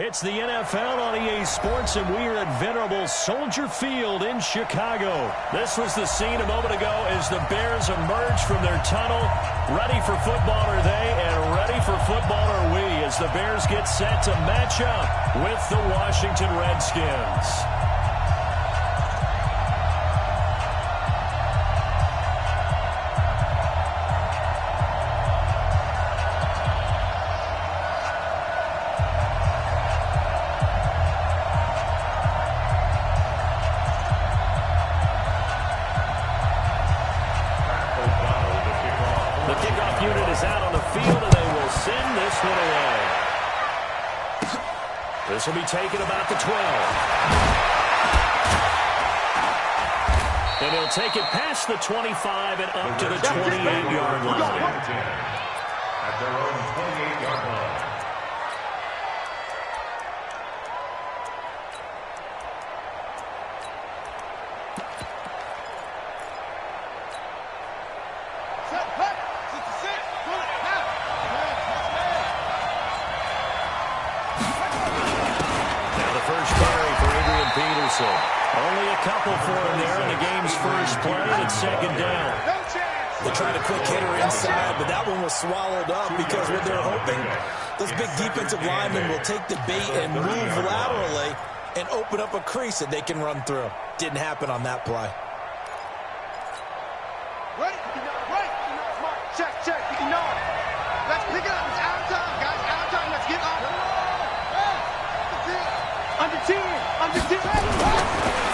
It's the NFL on EA Sports, and we are at venerable Soldier Field in Chicago. This was the scene a moment ago as the Bears emerged from their tunnel. Ready for football are they, and ready for football are we, as the Bears get set to match up with the Washington Redskins. The kickoff unit is out on the field, and they will send this one away. This will be taken about the 12. And he'll take it past the 25 and up to the 28-yard line. At their own 28-yard line. Only a couple for him there in the game's first play, and it's second down. They tried a quick hitter inside, but that one was swallowed up because what they're hoping, those big defensive linemen will take the bait and move laterally and open up a crease that they can run through. Didn't happen on that play. Right. Check. Let's pick it up. It's out of time, guys. Out of time. Let's get off. Under 10.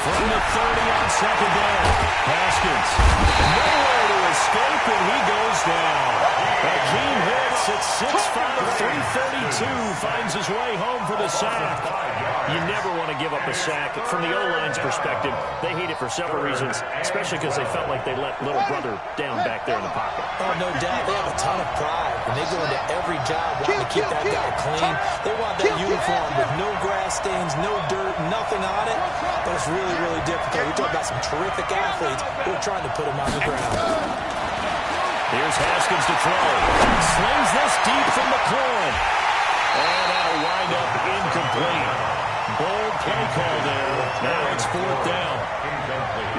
From the 30 on second down. Haskins. Nowhere to escape, and he goes down. Hakeem hits at 6'5", 332. Finds his way home for the sack. You never want to give up a sack. From the O-line's perspective, they hate it for several reasons, especially because they felt like they let little brother down back there in the pocket. Oh, no doubt. They have a ton of pride. When they go into every job wanting to keep that guy clean, they want that uniform with no grass stains, no dirt, nothing on it. But it's really, really difficult. We talk about some terrific athletes who are trying to put him on the ground. Here's Haskins to throw. Slings this deep from McLaurin. And that'll wind up incomplete. Bold play call there. Now it's fourth down.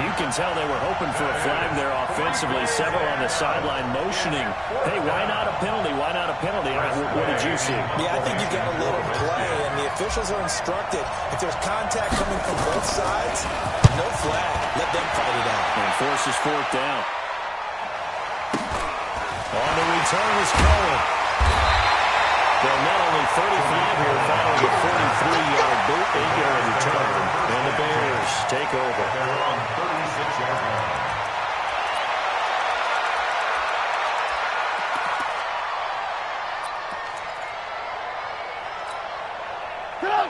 You can tell they were hoping for a flag there offensively. Several on the sideline motioning. Hey, why not a penalty? Why not a penalty? What did you see? Yeah, I think you got to let them play, and the officials are instructed. If there's contact coming from both sides, no flag. Let them fight it out. And forces fourth down. On the return is Cohen. They're not only 35 here, following a 43-yard boot, 8-yard return. And the Bears take over. They're on 36-yard line.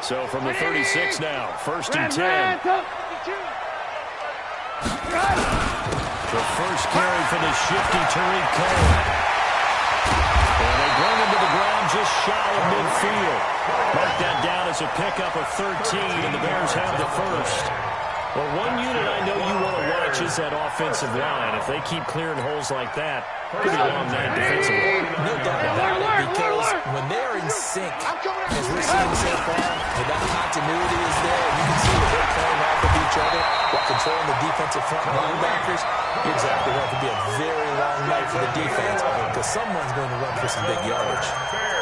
So from the 36 now, first and 10. The first carry for the shifty Tariq Cohen. And they bring him to the ground just shy of midfield. Mark that down as a pickup of 13, and the Bears have the first. Well, one unit I know you want to watch is that offensive line. If they keep clearing holes like that, could be a long night defensively. No doubt about it, because when they're in sync, as we're seeing so far, that continuity is there. You can see that they're playing off of each other while controlling the defensive front linebackers. You're exactly right. It could be a very long night for the defense because someone's going to run for some big yardage.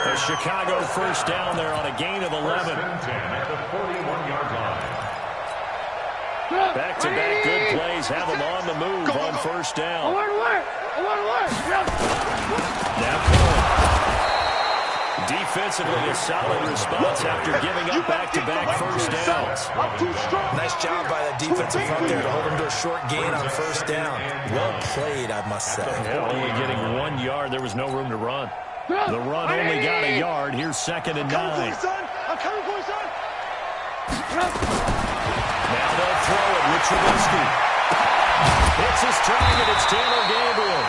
A Chicago first down there on a gain of 11. At the 41-yard line. Back-to-back good plays have them on the move on first down. Now Cohen. Defensively, a solid response after giving up back-to-back first downs. Nice job by that defensive front there to hold him to a short gain on first down. Well played, I must say. Yeah, only getting 1 yard. There was no room to run. The run only got a yard. Here's second and 9. I'm coming for you, son. Now they'll throw it with Trubisky. It's his target. It's Taylor Gabriel.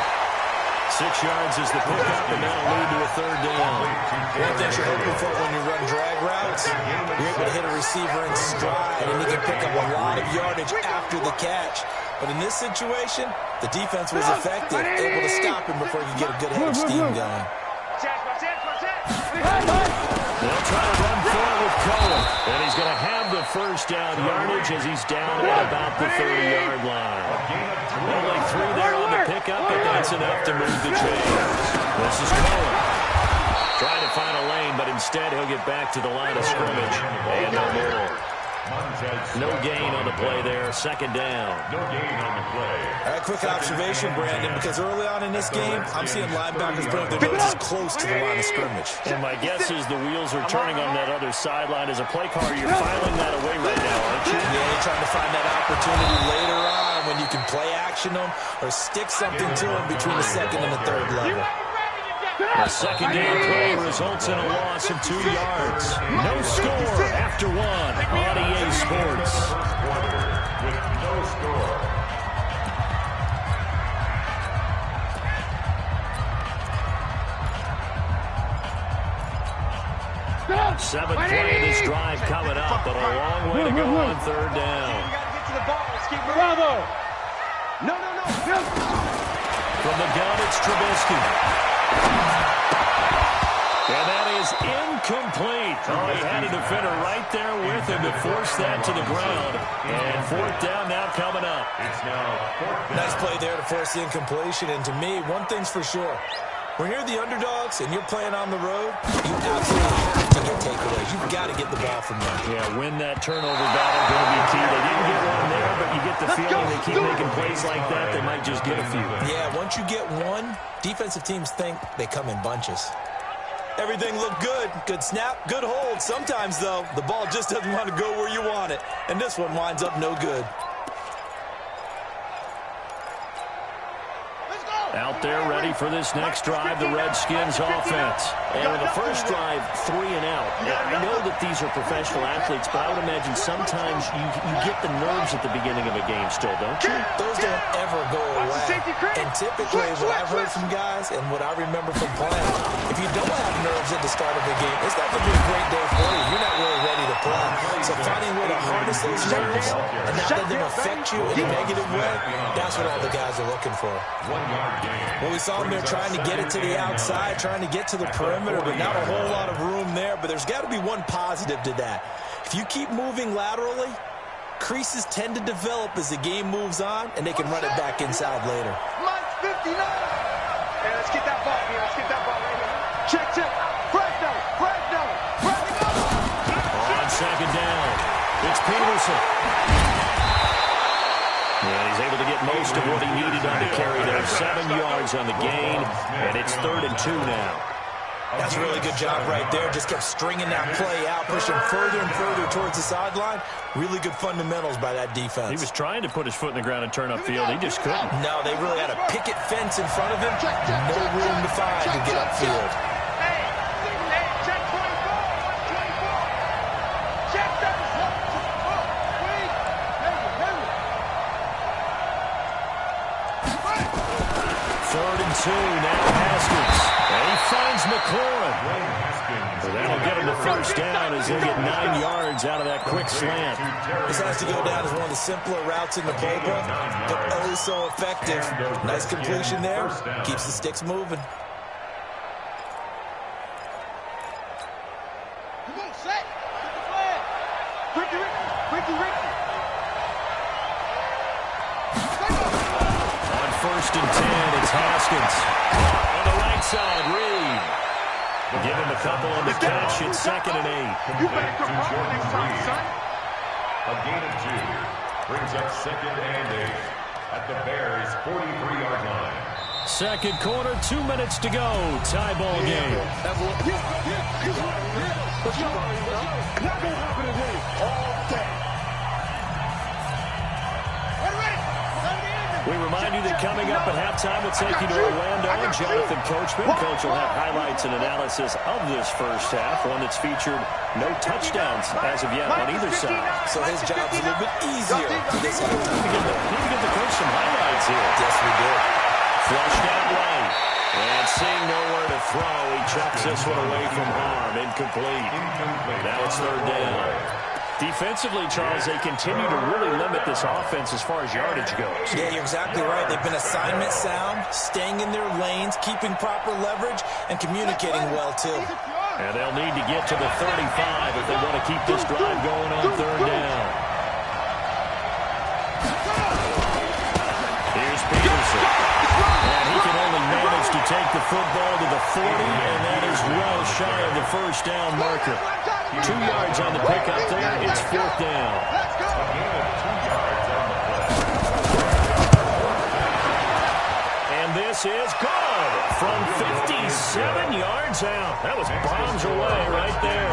6 yards is the pickup, and that'll lead to a third down. One thing you're hoping for when you run drag routes, you're able to hit a receiver in stride, and he can pick up a lot of yardage after the catch. But in this situation, the defense was effective, able to stop him before he could get a good head of steam going. They'll try to run forward with Cohen. And he's going to have the first down yardage as he's down at about the 30-yard line. Only 3 there on the pickup, but that's enough to move the chains. This is Cohen. Trying to find a lane, but instead he'll get back to the line of scrimmage. And no more. No gain on the play there. Second down. No gain on the play. All right, quick observation, Brandon, because early on in this game, I'm seeing linebackers bring their noses close to the line of scrimmage. And my guess is the wheels are turning on that other sideline. As a play caller, you're filing that away right now, aren't you? Yeah, you're trying to find that opportunity later on when you can play action them or stick something to them between the second and the third level. A second down play results in a loss of 2 yards. No score after 1 on EA Sports. With no score. Seventh play of this drive coming up, but a long way to go on third down. You got to get to the ball. Let's keep moving. Bravo. No. From the gun, it's Trubisky. And that is incomplete. Oh, he had a defender right there with him to force that to the ground. And fourth down now coming up. It's now fourth down. Nice play there to force the incompletion. And to me, one thing's for sure. When you're the underdogs and you're playing on the road, you absolutely have to get takeaways. You've got to get the ball from them. Yeah, win that turnover battle going to be key. They didn't get one there, but you get the feeling they keep making plays like that, they might just get a few. Yeah, once you get one, defensive teams think they come in bunches. Everything looked good. Good snap, good hold. Sometimes, though, the ball just doesn't want to go where you want it. And this one winds up no good. Out there ready for this next drive, the Redskins offense. And with the first drive, 3 and out. I know that these are professional athletes, but I would imagine sometimes you get the nerves at the beginning of a game still, don't you? Those don't ever go away. And typically what I've heard from guys and what I remember from playing, if you don't have nerves at the start of a game, it's not going to be a great day for you. You're not really ready to play. So finding a way to harness those nerves and not let them affect you in a negative way, that's what all the guys are looking for. 1 yard gain. Well, we saw them there trying to get it to the outside, trying to get to the perimeter, but not a whole lot of room there. But there's got to be one positive to that. If you keep moving laterally, creases tend to develop as the game moves on, and they can run it back inside later. Mike 59. Hey, let's get that ball here. Let's get that ball right here. Check. Fresno. On second down, it's Peterson. And he's able to get most of what he needed on the carry there. 7 yards on the gain, and it's 3rd and 2 now. That's a really good job right there. Just kept stringing that play out, pushing further and further towards the sideline. Really good fundamentals by that defense. He was trying to put his foot in the ground and turn upfield. He just couldn't. No, they really had a picket fence in front of him. No room to find to get upfield. Hey, check 24. Check that. Third and 2, now Haskins. And he finds McLaurin. So that'll get him the first down as he'll get 9 yards out of that quick slant. This has to go down as one of the simpler routes in the playbook, but oh so effective. Nice completion there. Keeps the sticks moving. Come on, set. Get the flag. Ricky. On 1st and 10, it's Haskins. On the right side, Reed. Give him a couple on the catch. It's 2nd and 8. You better come home next time, son. A gain of 2 brings up 2nd and 8 at the Bears' 43-yard line. Second quarter, 2 minutes to go. Tie ball game. Let's go. Not gonna happen today. All day. We remind you that coming up at halftime, we'll take you to Orlando. And Jonathan Coachman. Coach will have highlights and analysis of this first half, one that's featured no touchdowns as of yet on either side. So his job's a little bit easier for this halftime. Need to give the coach some highlights here. Yes, we did. Flushed out right. And seeing nowhere to throw, he chucks this one away from harm. Incomplete. Now it's 3rd down. Defensively, Charles, they continue to really limit this offense as far as yardage goes. Yeah, you're exactly right. They've been assignment sound, staying in their lanes, keeping proper leverage, and communicating well, too. And they'll need to get to the 35 if they want to keep this drive going on third down. Here's Peterson. And he can only manage to take the football to the 40, and that is well shy of the first down marker. 2 yards on the pickup there. It's fourth down. And this is good from 57 yards out. That was bombs away right there.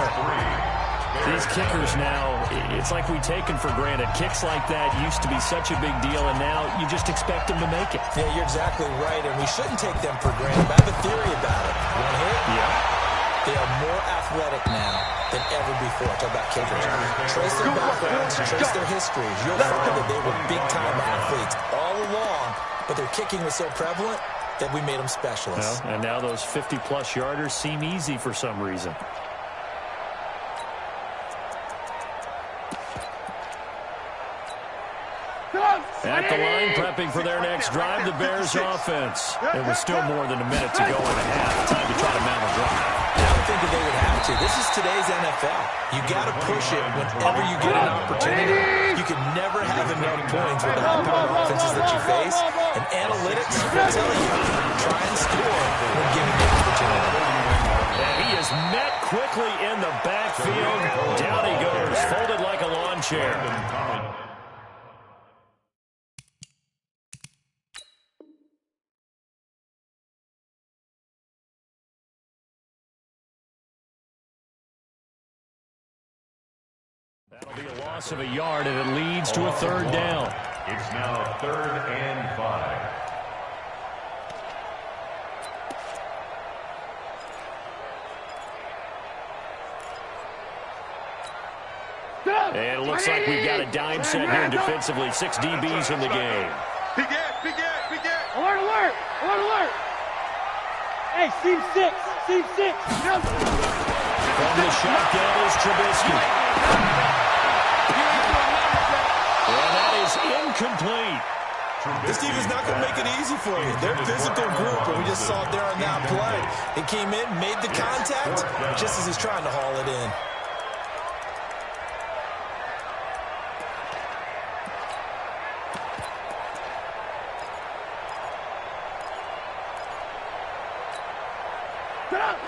These kickers now, it's like we take them for granted. Kicks like that used to be such a big deal, and now you just expect them to make it. Yeah, you're exactly right, and we shouldn't take them for granted. I have a theory about it. You want to hear it? Yeah. They are more athletic now than ever before. Talk about kickers. Trace their backgrounds, trace their histories. You'll find that they were big-time athletes all along, but their kicking was so prevalent that we made them specialists. Well, and now those 50-plus yarders seem easy for some reason. At the line, prepping for their next drive, the Bears offense. It was still more than a minute to go in the half. Time to try to mount a drive. I don't think that they would have to. This is today's NFL. You got to push it whenever you get an opportunity. You can never have enough points with the high-powered offenses that you face. And analytics will tell you, try and score when given the opportunity. And he is met quickly in the backfield. Down he goes, folded like a lawn chair. That'll be a loss of a yard, and it leads to a third down. It's now 3rd and 5. And it looks like we've got a dime set here defensively. 6 DBs in the game. Big Ed. Alert. Hey, seam 6. From the shotgun is Trubisky. And that is incomplete. This team is not going to make it easy for you. They're a physical group, and we just saw it there on that play. He came in, made the contact, just as he's trying to haul it in.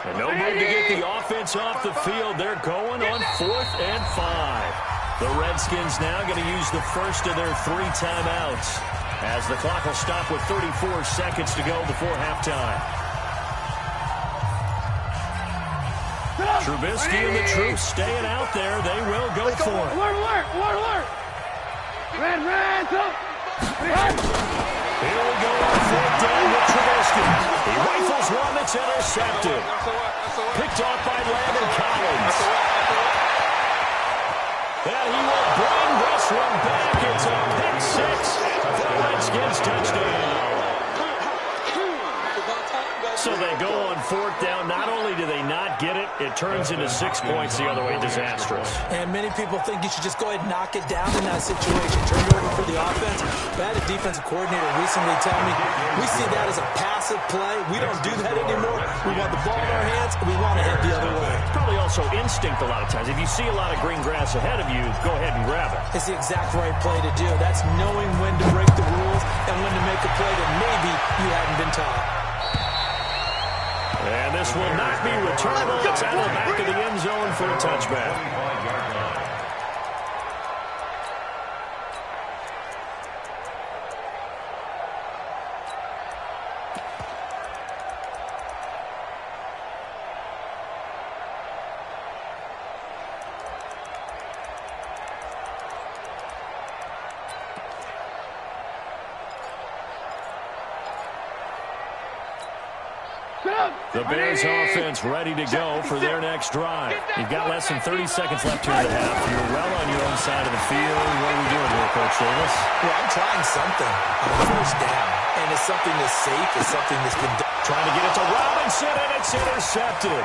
And no move to get the offense off the field. They're going on 4th and 5. The Redskins now going to use the first of their 3 timeouts as the clock will stop with 34 seconds to go before halftime. Trubisky and the troops staying out there. They will go for it. Alert. Here we go on 4th down with Trubisky. He rifles one that's intercepted. Picked off by Landon Collins. And he will bring this one back. It's a pick 6 for the Redskins touchdown. So they go on 4th down. Not only do they not get it, it turns into 6 points the other way. Disastrous. And many people think you should just go ahead and knock it down in that situation. Turn it over for the offense. I had a defensive coordinator recently tell me, we see that as a passive play. We don't do that anymore. We want the ball in our hands, and we want to head the other way. Probably also instinct a lot of times. If you see a lot of green grass ahead of you, go ahead and grab it. It's the exact right play to do. That's knowing when to break the rules and when to make a play that maybe you hadn't been taught. And this will not be returnable. It's out of the back of the end zone for a touchback. The Bears offense ready to go for their next drive. You've got less than 30 seconds left here in the half. You're well on your own side of the field. What are we doing here, Coach Davis? Well, I'm trying something on 1st down. And it's something that's safe. It's something that's been done. Trying to get it to Robinson, and it's intercepted.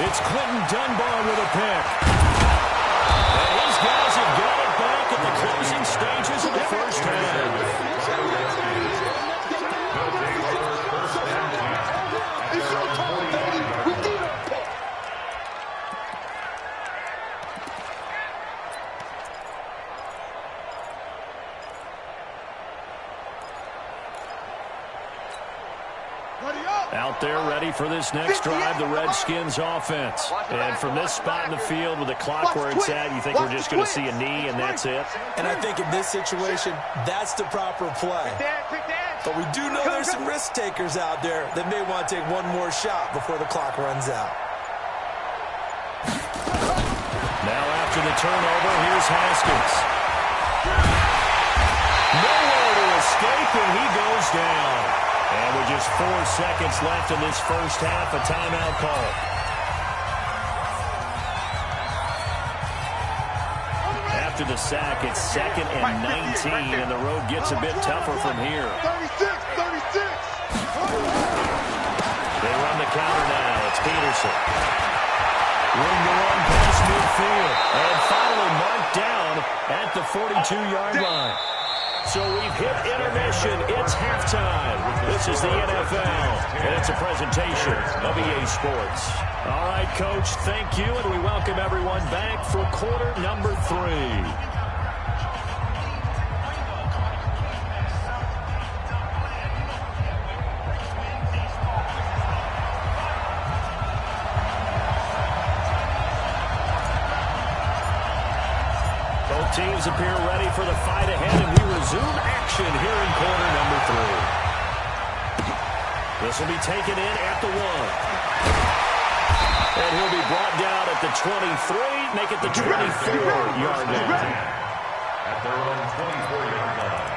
It's Clinton Dunbar with a pick. And these guys have got it back at the closing stages of the first half. they're ready for this next drive, the Redskins offense. And from this spot in the field with the clock where it's at, you think we're just going to see a knee and that's it? And I think in this situation, that's the proper play. But we do know there's some risk takers out there that may want to take one more shot before the clock runs out. Now after the turnover, here's Haskins. Nowhere to escape, and he goes down. And with just 4 seconds left in this first half, a timeout call. After the sack, it's 2nd and 19, and the road gets a bit tougher from here. 36. They run the counter now. It's Peterson. Room to run past midfield. And finally marked down at the 42-yard line. So we've hit intermission. It's halftime. This is the NFL, and it's a presentation of EA Sports. All right, Coach, thank you, and we welcome everyone back for quarter number 3. Teams appear ready for the fight ahead, and we resume action here in quarter number 3. This will be taken in at the 1. And he'll be brought down at the 23, make it the 24-yard line. At their own 24-yard line.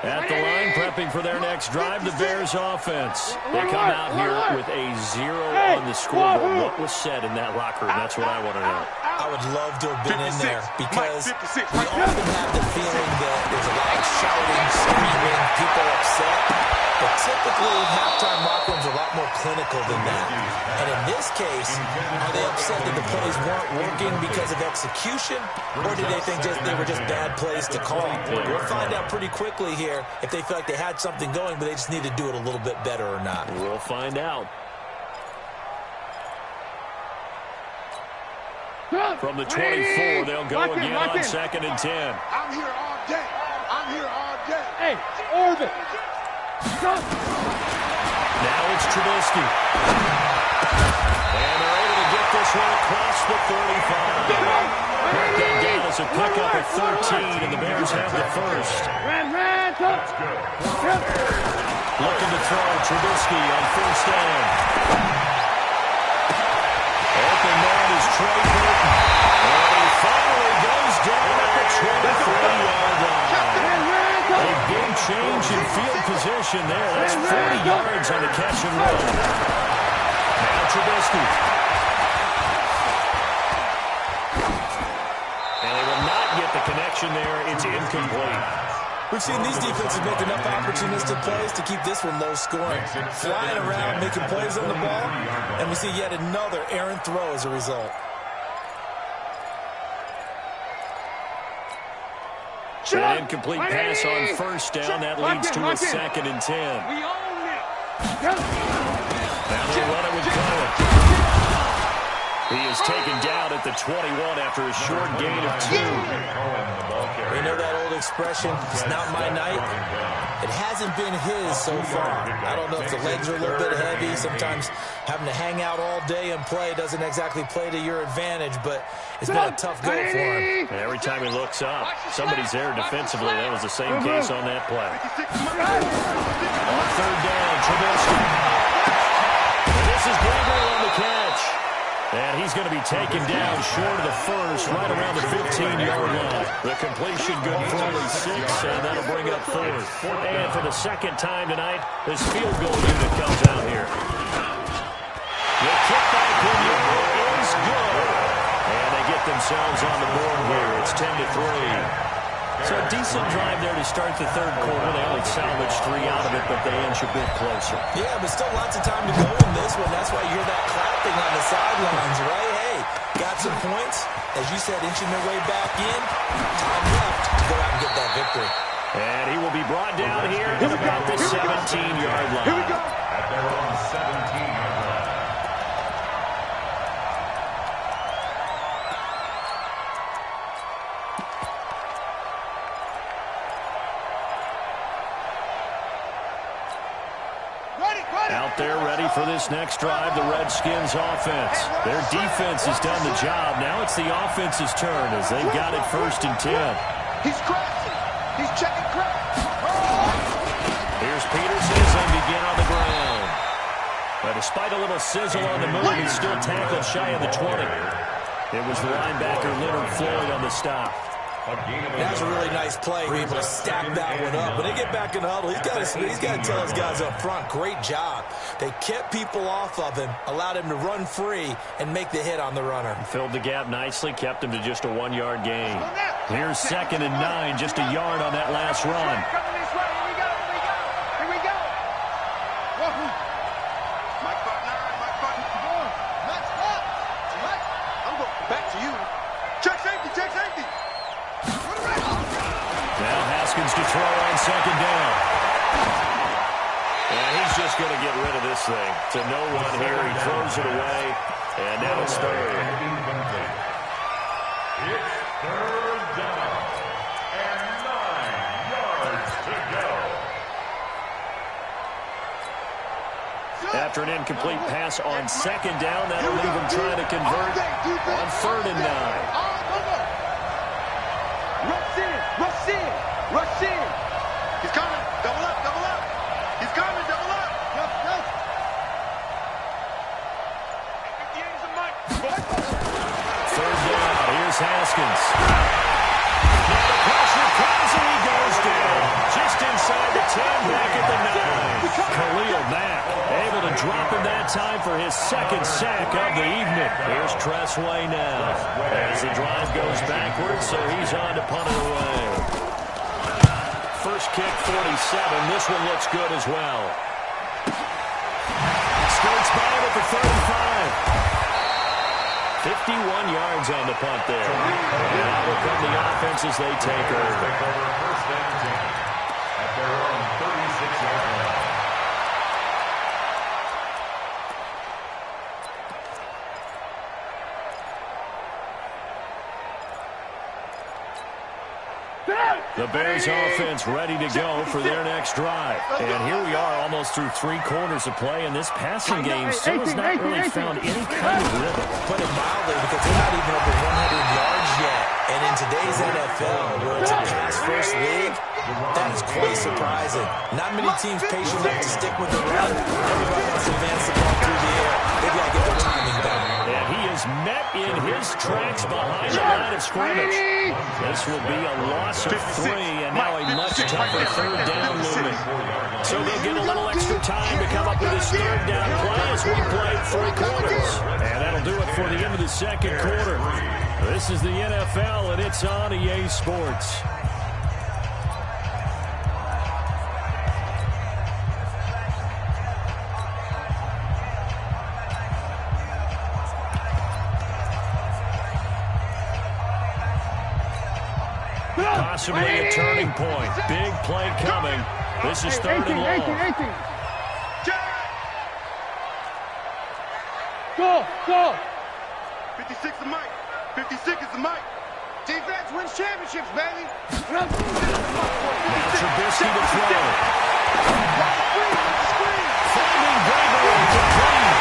At the line, prepping for their next drive, the Bears offense. They come out here with a 0 on the scoreboard. What was said in that locker room? That's what I want to know. I would love to have been in there because we often have the feeling that there's a lot of shouting, screaming, people upset. But typically, halftime locker rooms are a lot more clinical than that. And in this case, are they upset that the plays weren't working because of execution? Or did they think they were just bad plays to call? We'll find out pretty quickly here if they feel like they had something going, but they just need to do it a little bit better or not. We'll find out. From the 24, they'll go again on 2nd and 10. I'm here all day. Hey, Orbit. Now it's Trubisky. And they're able to get this one across the 35. Mark that down as a pickup of 13, and the Bears have the first. Looking to throw Trubisky on first down. Open man is Trey Burton. And he finally goes down at the 23-yard line. A big change in field position there. That's 40 yards on the catch and run. Now Trubisky. And they will not get the connection there. It's incomplete. We've seen these defenses make enough opportunistic plays to keep this one low scoring. Flying around, making plays on the ball, and we see yet another errant throw as a result. An incomplete pass on first down. That leads to a 2nd and 10. Now they'll run it with Cohen. He is taken down at the 21 after a short gain of 2. You know that old expression, it's not my night? It hasn't been his so far. I don't know if the legs are a little bit heavy. Sometimes having to hang out all day and play doesn't exactly play to your advantage, but it's been a tough go for him. And every time he looks up, somebody's there defensively. That was the same case on that play. On 3rd down, Trubisky. And this is Gabriel on the catch. And he's going to be taken down short of the first, right around the 15-yard line. The completion good for only 6, and that'll bring up 4th. And for the second time tonight, this field goal unit comes out here. The kickback is good. And they get themselves on the board here. It's 10-3. So a decent drive there to start the 3rd quarter. They only salvaged 3 out of it, but they inch a bit closer. Yeah, but still lots of time to go in this one. That's why you hear that clapping on the sidelines, right? Hey, got some points. As you said, inching their way back in. Time left to go out and get that victory. And he will be brought down here at about the 17-yard line. Here we go. At their own 17-yard line. ready for this next drive, the Redskins offense. Their defense has done the job. Now it's the offense's turn as they've got it 1st and 10. He's crashing. He's checking crash. Here's Peterson as they begin on the ground. But despite a little sizzle on the move, he's still tackled shy of the 20. It was the linebacker Leonard Floyd on the stop. That was a really nice play. Able to stack that one up. When they get back in the huddle, he's got to tell his guys up front, great job. They kept people off of him, allowed him to run free, and make the hit on the runner. Filled the gap nicely, kept him to just a 1-yard gain. Here's 2nd and 9, just a yard on that last run. Here we go. Mike button, Mike button. Max up. Mike, I'm going back to you. Check safety, check safety. Now Haskins to throw on 2nd down. And he's just going to get rid of this thing. To no one here. He throws it away. And now it's 3rd. It's 3rd down and 9 yards to go. After an incomplete pass on 2nd down, that'll leave him trying to convert on 3rd and 9. Rush in. Rush in. He's coming. Double up, double up. He's coming, double up. Yes. 58 is a mic. 3rd down. Here's Haskins. Now the pressure comes and he goes down. Just inside the 10, back at the 9. Khalil Mack able to drop him that time for his 2nd sack of the evening. Here's Tressway now as the drive goes backwards, so he's on to punt it away. First kick, 47. This one looks good as well. Skirts by it at the 35. 51 yards on the punt there. And now will come the offense as they take over. First and 10 at their own 36-yard line. The Bears offense ready to go for their next drive. And here we are almost through 3 quarters of play, and this passing game still has not really found any kind of rhythm. Put it mildly, because they're not even over 100 yards yet. And in today's NFL, where it's a pass-first league, that is quite surprising. Not many teams patient enough to stick with the run. Everybody wants to advance the ball through the air. They've got to get their timing down. And he is met in his tracks behind the line of scrimmage. This will be a loss of 3, and now a much tougher 3rd down looming. So they'll get a little extra time to come up with his 3rd down play as we play 3 quarters. And that'll do it for the end of the 2nd quarter. This is the NFL, and it's on EA Sports. Possibly a turning point. Big play coming. This is 3rd and long. Go. 56 is the mic. 56 is the mic. Defense wins championships, baby. Now Trubisky to throw. Finding Bravery complete.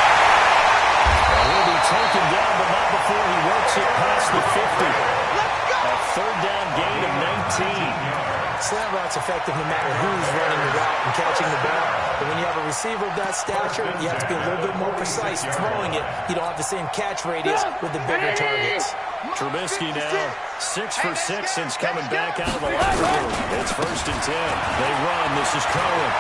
And he'll be taken down, but not before he works it past the 50. A 3rd down gain of 19. Slant route's effective no matter who's running the route and catching the ball. But when you have a receiver of that stature, you have to be a little bit more precise throwing it. You don't have the same catch radius with the bigger targets. Trubisky now 6 for 6 since coming back out of the locker room. It's 1st and 10. They run. This is Cohen.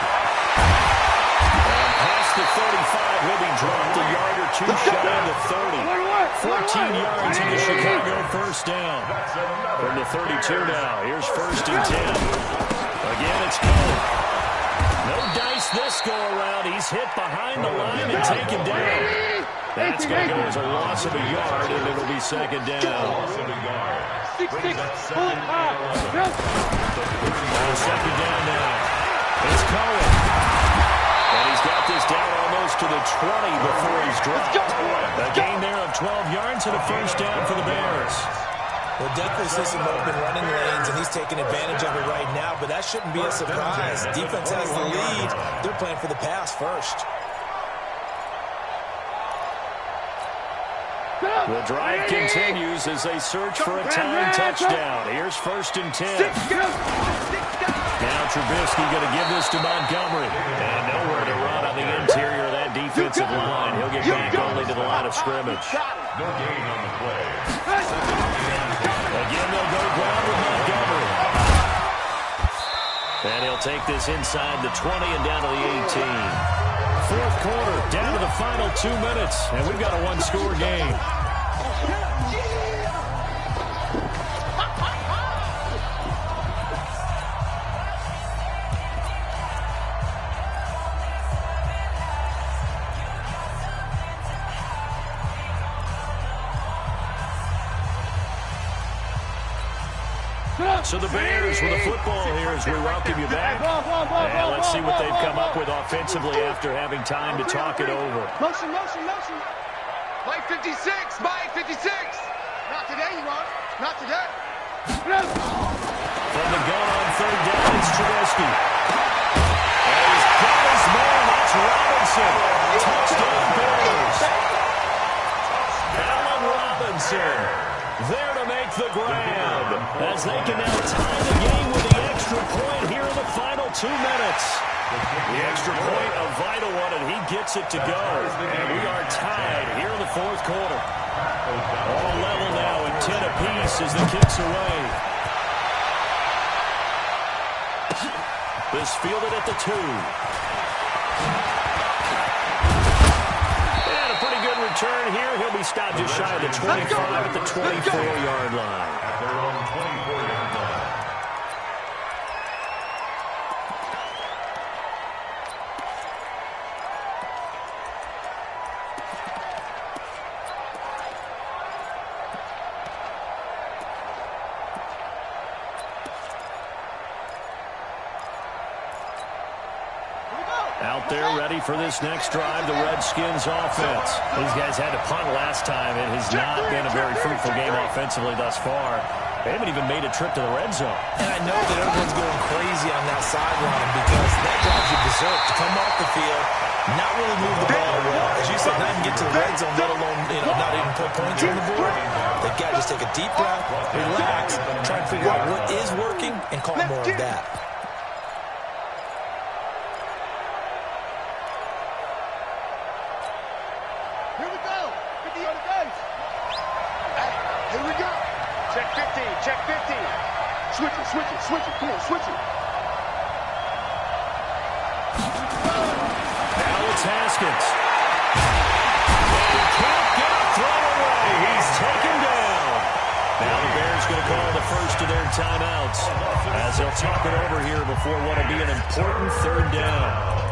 And past the 35, he'll be dropped a yard or 2 shy of the 30. 14 yards in the Chicago 1st down. From the 32 now. Here's 1st and 10. Again, it's Cohen. No dice this go around. He's hit behind the line and taken down. That's going to go as a loss of a yard, and it'll be 2nd down. Loss of a yard. 6-6. Pull it high. 2nd down now. It's Cohen. And he's got this down almost to the 20 before he's dropped. A gain there of 12 yards and a 1st down for the Bears. We'll definitely see some open running lanes, and he's taking advantage of it right now, but that shouldn't be a surprise. Defense has the lead. They're playing for the pass first. The drive continues as they search for a tying touchdown. Here's 1st and 10. Now Trubisky going to give this to Montgomery. And nowhere to run on the interior of that defensive line. He'll get back only to the line of scrimmage. No gain on the play. Again, they'll go ground with Montgomery. And he'll take this inside the 20 and down to the 18. 4th quarter, down to the final 2 minutes. And we've got a one-score game. So the Bears with a football here as we welcome you back. And let's see what they've come up with offensively after having time to talk it over. Motion. Mike 56, Mike 56. Not today, you won't. Not today. From the gun on 3rd down, it's Trubisky. And he's got his man. That's Robinson. Touchdown Bears. Allen Robinson there to make the grab as they can now tie the game with the extra point here in the final 2 minutes. The extra point, a vital one, and he gets it to go. And we are tied here in the 4th quarter. All level now at 10 apiece as the kick's away. This fielded at the 2. Return here. He'll be stopped just shy of the 25 at the 24-yard line. At their own 24-yard line. Out there ready for this next drive, the Redskins offense. These guys had to punt last time. It has not been a very fruitful game offensively thus far. They haven't even made a trip to the red zone. And I know that everyone's going crazy on that sideline because that drives you berserk to come off the field, not really move the ball well. As you said, not even get to the red zone, let alone not even put points on the board. They got to just take a deep breath, relax, try and figure out what is working, and call more of that. Here we go. 50 on the base. Here we go. Check 15. Check 15. Switch it. Come on, switch it. Now it's Haskins. He can't get a throw away. He's taken down. Now the Bears going to call the first of their timeouts as they'll talk it over here before what will be an important 3rd down.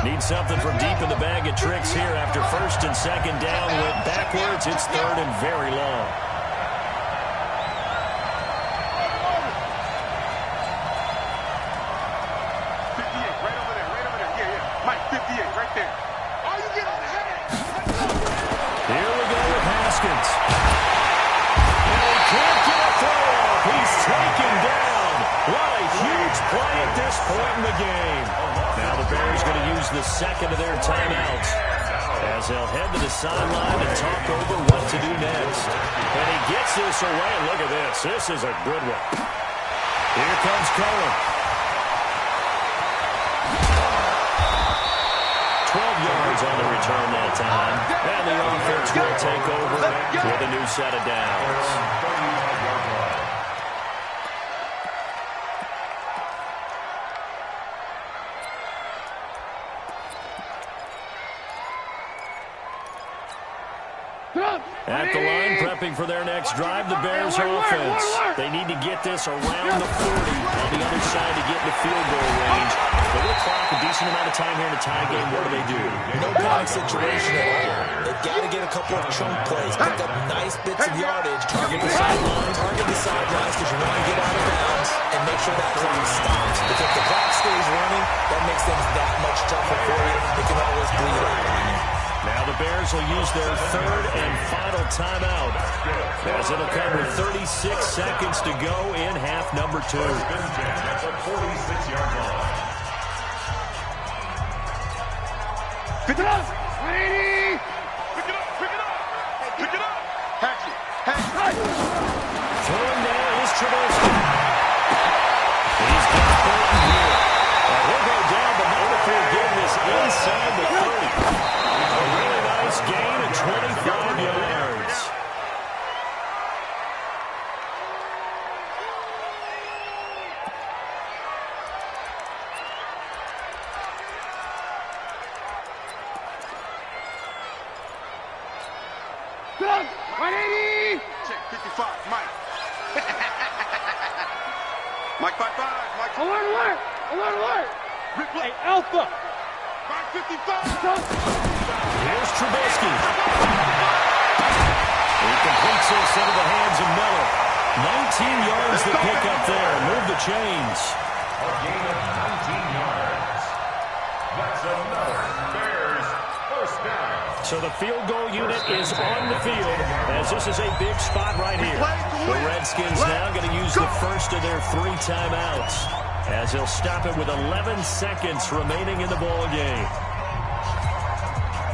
Need something from deep in the bag of tricks here after 1st and 2nd down. Went backwards. It's 3rd and very long. Right over there. Yeah. Mike, 58, right there. Oh, you get on the head. Here we go with Haskins. And he can't get a throw off. He's taken down. What a huge play at this point in the game. Now the Bears going to use the 2nd of their timeouts as they'll head to the sideline and talk over what to do next. And he gets this away. Look at this. This is a good one. Here comes Cohen. 12 yards on the return that time. And the offense will take over with a new set of downs. At the line, prepping for their next drive, the Bears offense. They need to get this around the 40 on the other side to get in the field goal range. They will clock a decent amount of time here in a tie game. What do? No panic situation at all. They've got to get a couple of chunk plays, pick up nice bits of yardage, target the sidelines because you want to get out of bounds and make sure that clock stops. Because if the clock stays running, that makes things that much tougher for you. It can always bleed out on you. Now the Bears will use their third and final timeout, as it'll come with 36 seconds to go in half number 2. That's a 46-yard line. Pick it up! 180! Pick it up! Pick it up! Pick it up! Hatch it! Hatch it! Throwing down is Trubisky. He's got Burton here. And he'll go down, but not before getting this inside the 30. A really nice gain of 25 yards. Doug! 180! Check 55, Mike. Mike 55, Mike. Alert, alert! Alert, alert! Replay, Alpha! 555! Here's Trubisky. He completes this into the hands of Miller. 19 yards to pick up there. Move the chains. A gain of 19 yards. That's another Bears first down. So the field goal unit is on the field, as this is a big spot right here. The Redskins now going to use the first of their 3 timeouts, as they'll stop it with 11 seconds remaining in the ball game.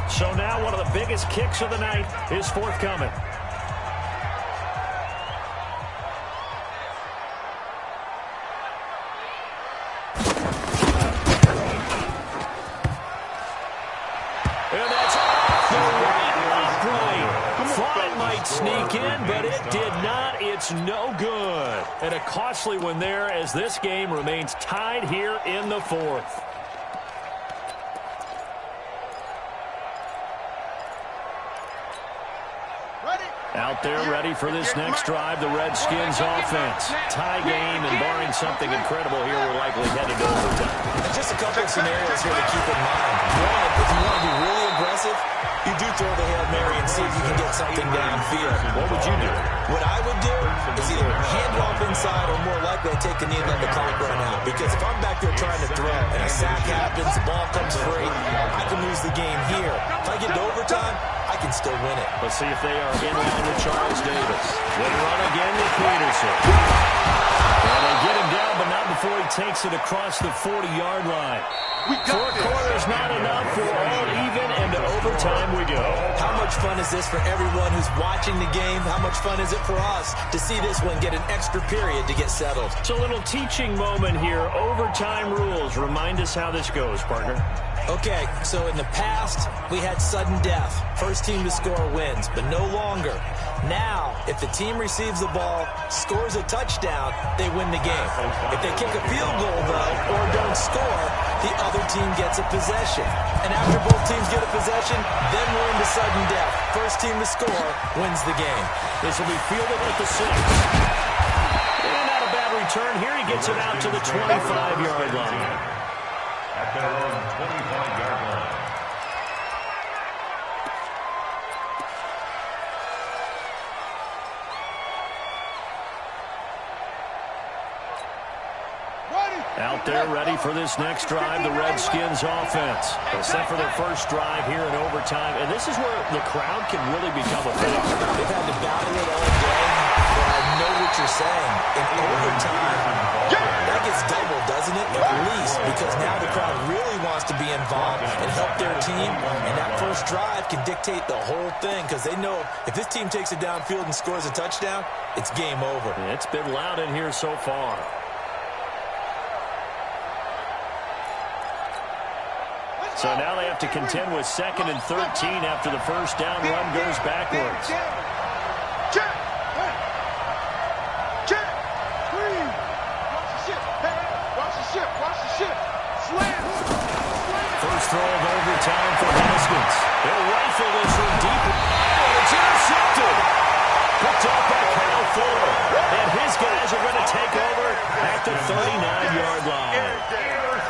So now one of the biggest kicks of the night is forthcoming. And that's off the right upright. Thought it might sneak in, but it did not. It's no good. And a costly one there, as this game remains tied here in the 4th. Out there ready for this next drive, the Redskins offense. Tie game, and barring something incredible here, we're likely headed to overtime. Just a couple of scenarios here to keep in mind. One, if you want to be really aggressive, you do throw the Hail Mary and see if you can get something downfield. What would you do? What I would do is either hand it off inside or more likely take a knee and let the clock run out. Because if I'm back there trying to throw and a sack happens, the ball comes free, I can lose the game here. If I get to overtime, I can still win it. Let's see if they are in line with Charles Davis. They run again with Peterson. And they get him down, but not before he takes it across the 40-yard line. 4 quarters not enough. We're all even, and to overtime we go. How much fun is this for everyone who's watching the game? How much fun is it for us to see this one get an extra period to get settled? It's a little teaching moment here. Overtime rules. Remind us how this goes, partner. Okay, so in the past, we had sudden death. First team to score wins, but no longer. Now, if the team receives the ball, scores a touchdown, they win the game. If they kick a field goal, though, or don't score, the other team gets a possession. And after both teams get a possession, then we're into sudden death. First team to score wins the game. This will be fielded at the 6. And not a bad return. Here he gets it out to the 25-yard line. At their own 25-yard line. Out there ready for this next drive, the Redskins offense. They'll set for their first drive here in overtime, and this is where the crowd can really become a factor. They've had to battle it all day, but I know what you're saying. In overtime, that gets doubled, doesn't it? At least, because now the crowd really wants to be involved and help their team, and that first drive can dictate the whole thing, because they know if this team takes it downfield and scores a touchdown, it's game over. It's been loud in here so far. So now they have to contend with 2nd and 13 after the first down run goes backwards. Check! Check! Screen! Watch the ship! Hey! Watch the ship! Watch the ship! Slam! First throw of overtime for Haskins. They'll rifle this from deep. Oh, it's intercepted! Picked off by Kyle Fuller. And his guys are going to take over at the 39-yard line.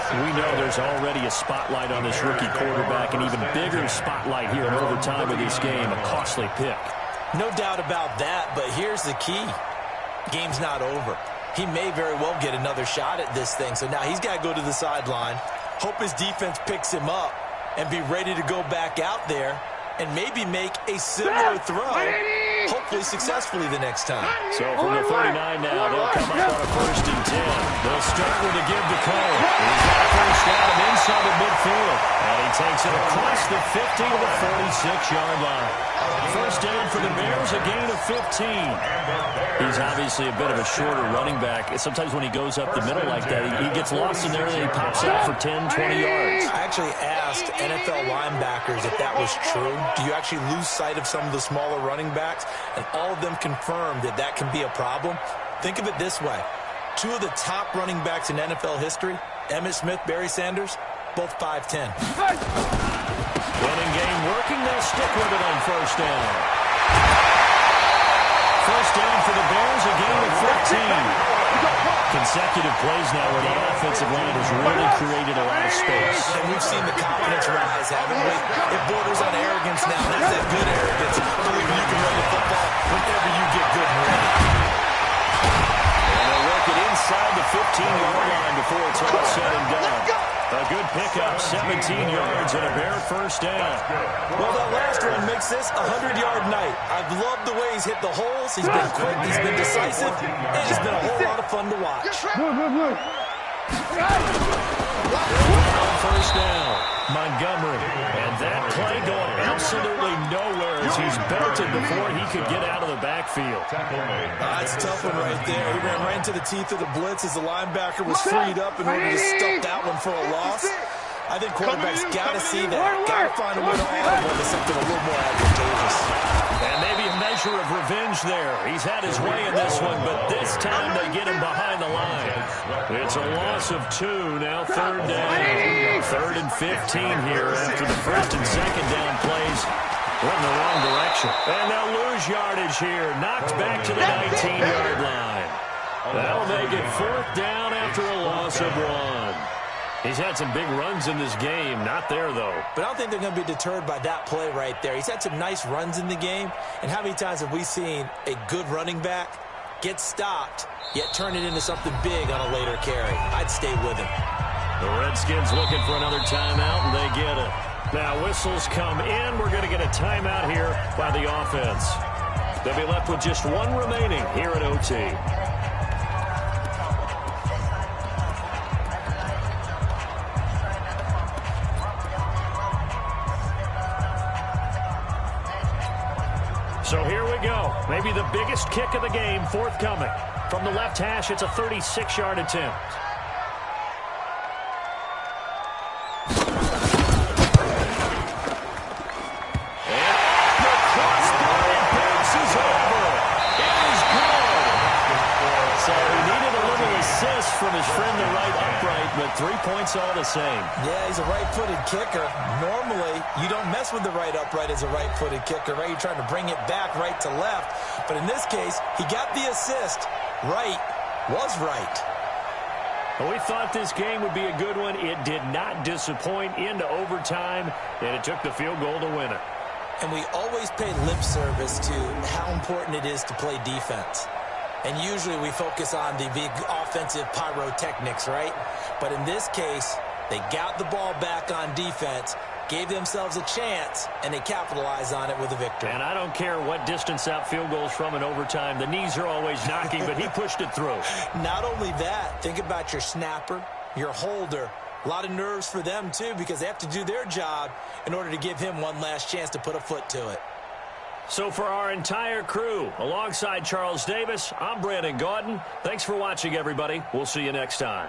We know there's already a spotlight on this rookie quarterback, an even bigger spotlight here in overtime of this game. A costly pick. No doubt about that, but here's the key. Game's not over. He may very well get another shot at this thing, so now he's got to go to the sideline, hope his defense picks him up, and be ready to go back out there and maybe make a similar throw, hopefully successfully the next time. So from the 39 now, they'll come up on a 1st and 10. They'll start with a give to Cole. He's got a first down and inside the midfield. And he takes it across the 50 to the 46-yard line. First down for the Bears, a gain of 15. He's obviously a bit of a shorter running back. Sometimes when he goes up the middle like that, he gets lost in there and he pops out for 10, 20 yards. I actually asked NFL linebackers if that was true. Do you actually lose sight of some of the smaller running backs? And all of them confirmed that that can be a problem. Think of it this way. 2 of the top running backs in NFL history, Emmitt Smith, Barry Sanders, both 5'10". Running game working, they'll stick with it on first down. First down for the Bears, a gain of 15. Consecutive plays now where the offensive line has really created a lot of space. And we've seen the confidence rise, haven't we? It borders on arrogance now. That's that good arrogance. Believing you can run the football whenever you get good and ready. And they'll work it inside the 15-yard line before it's all said and done. A good pickup, 17 yards and a Bear first down. Well, that last run makes this a 100-yard night. I've loved the way he's hit the holes. He's been quick, he's been decisive, and it's been a whole lot of fun to watch. First down, Montgomery. And that play going absolutely nowhere as he's belted before he could get out of the backfield. That's a tough one right there. He ran right into the teeth of the blitz as the linebacker was freed up in order to stuff that one for a loss. I think quarterbacks got to see that. Got to find a way to audible to something a little more advantageous. And maybe a measure of revenge there. He's had his way in this one, but this time they get him behind the line. It's a loss of 2, now 3rd down. 3rd and 15 here after the 1st and 2nd down plays went in the wrong direction. And they'll lose yardage here, knocked back to the 19-yard line. That'll make it 4th down after a loss of 1. He's had some big runs in this game. Not there, though. But I don't think they're going to be deterred by that play right there. He's had some nice runs in the game. And how many times have we seen a good running back get stopped, yet turn it into something big on a later carry? I'd stay with him. The Redskins looking for another timeout, and they get it. Now, whistles come in. We're going to get a timeout here by the offense. They'll be left with just 1 remaining here at OT. So here we go. Maybe the biggest kick of the game forthcoming. From the left hash, it's a 36-yard attempt. And the crossbar bounces over. It is good. So he needed a little assist from his friend the right upright, but 3 points all the same. Yeah, he's a right-footed kicker. Normally, you don't mess with the right upright as a right-footed kicker, right? You're trying to bring it back right to left. But in this case, he got the assist. Right was right. Well, we thought this game would be a good one. It did not disappoint into overtime, and it took the field goal to win it. And we always pay lip service to how important it is to play defense. And usually we focus on the big offensive pyrotechnics, right? But in this case, they got the ball back on defense, gave themselves a chance, and they capitalized on it with a victory. And I don't care what distance that field goes from in overtime. The knees are always knocking, but he pushed it through. Not only that, think about your snapper, your holder. A lot of nerves for them, too, because they have to do their job in order to give him one last chance to put a foot to it. So for our entire crew, alongside Charles Davis, I'm Brandon Gaudin. Thanks for watching, everybody. We'll see you next time.